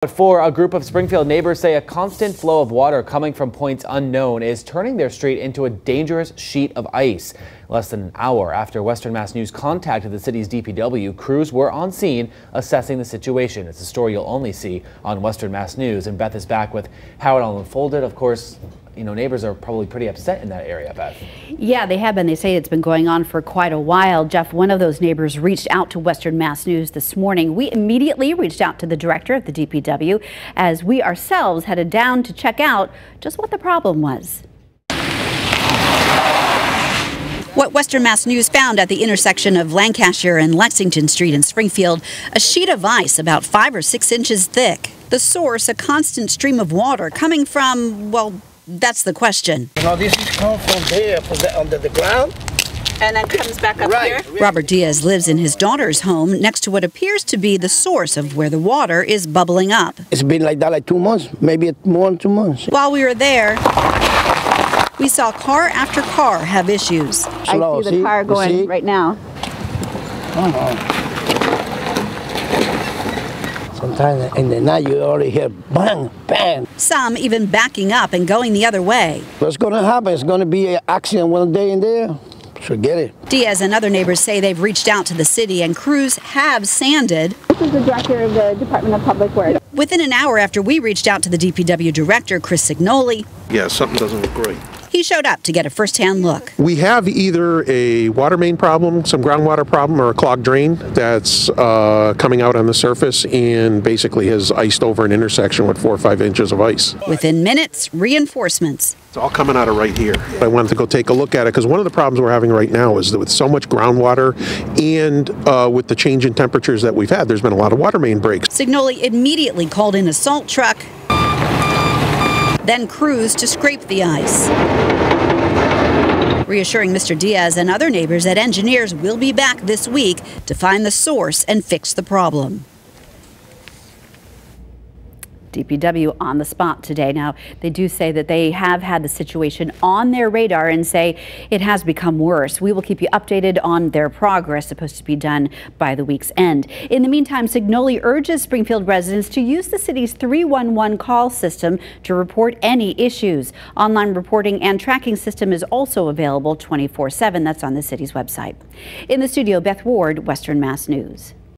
But for a group of Springfield neighbors say a constant flow of water coming from points unknown is turning their street into a dangerous sheet of ice. Less than an hour after Western Mass News contacted the city's DPW, crews were on scene assessing the situation. It's a story you'll only see on Western Mass News. And Beth is back with how it all unfolded. Of course, you know, neighbors are probably pretty upset in that area, Beth. Yeah, they have been. They say it's been going on for quite a while. Jeff, one of those neighbors reached out to Western Mass News this morning. We immediately reached out to the director of the DPW as we ourselves headed down to check out just what the problem was. What Western Mass News found at the intersection of Lancashire and Lexington Street in Springfield, a sheet of ice about 5 or 6 inches thick. The source, a constant stream of water coming from, well, that's the question. You know, this is coming from there, from under the ground. And then comes back up here? Robert Diaz lives in his daughter's home next to what appears to be the source of where the water is bubbling up. It's been like that like 2 months, maybe more than 2 months. While we were there, we saw car after car have issues. Slow, I see the car going right now. Sometimes in the night you already hear bang, bang. Some even backing up and going the other way. What's going to happen? It's going to be an accident one day in there. Forget it. Diaz and other neighbors say they've reached out to the city and crews have sanded. This is the director of the Department of Public Works. Within an hour after we reached out to the DPW director, Chris Signoli, yeah, something doesn't look right. He showed up to get a first-hand look. We have either a water main problem, some groundwater problem, or a clogged drain that's coming out on the surface and basically has iced over an intersection with 4 or 5 inches of ice. Within minutes, reinforcements. It's all coming out of right here. I wanted to go take a look at it because one of the problems we're having right now is that with so much groundwater and with the change in temperatures that we've had, there's been a lot of water main breaks. Signoli immediately called in a salt truck, then crews to scrape the ice, reassuring Mr. Diaz and other neighbors that engineers will be back this week to find the source and fix the problem. DPW on the spot today. Now, they do say that they have had the situation on their radar and say it has become worse. We will keep you updated on their progress, supposed to be done by the week's end. In the meantime, Signoli urges Springfield residents to use the city's 311 call system to report any issues. Online reporting and tracking system is also available 24/7. That's on the city's website. In the studio, Beth Ward, Western Mass News.